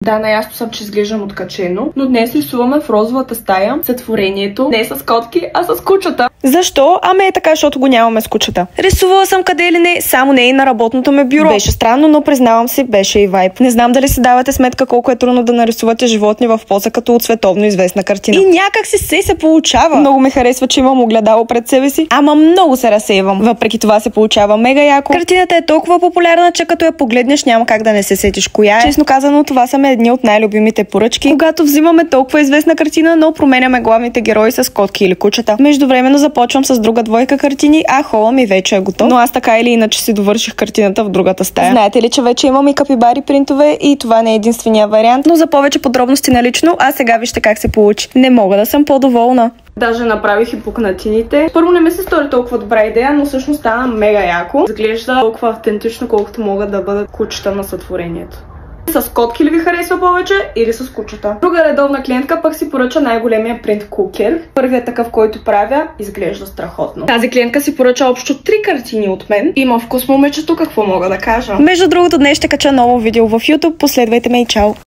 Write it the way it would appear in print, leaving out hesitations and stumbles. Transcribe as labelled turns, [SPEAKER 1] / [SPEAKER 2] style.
[SPEAKER 1] Да, наясно съм, че изглеждам откачено, но днес рисуваме в розовата стая сътворението не с котки, а с кучета.
[SPEAKER 2] Защо? Ами е така, защото го нямаме с кучета. Рисувала съм къде или не, само не и на работното ме бюро. Беше странно, но признавам си, беше и вайб. Не знам дали си давате сметка колко е трудно да нарисувате животни в поза като от световно известна картина. И някак се получава. Много ме харесва, че имам огледало пред себе си, ама много се разсейвам. Въпреки това се получава мега яко. Картината е толкова популярна, че като я погледнеш няма как да не се сетиш коя е. Честно казано, това са едни от най-любимите поръчки, когато взимаме толкова известна картина, но променяме главните герои с котки или кучета. Междувременно започвам с друга двойка картини, а хола ми вече е готов. Но аз така или иначе си довърших картината в другата стая. Знаете ли, че вече имам и капибари принтове и това не е единствения вариант, но за повече подробности налично, а сега вижте как се получи. Не мога да съм по-доволна.
[SPEAKER 1] Даже направих и пукнатините. Първо не ми се стори толкова добра идея, но всъщност стана мега яко. Изглежда толкова автентично, колкото могат да бъдат кучета на сътворението. С котки ли ви харесва повече или с кучета? Друга редовна клиентка пък си поръча най-големия принт кукер. Първият такъв, който правя, изглежда страхотно. Тази клиентка си поръча общо 3 картини от мен. Има вкус момичето, какво мога да кажа.
[SPEAKER 2] Между другото, днес ще кача ново видео в YouTube. Последвайте ме и чао!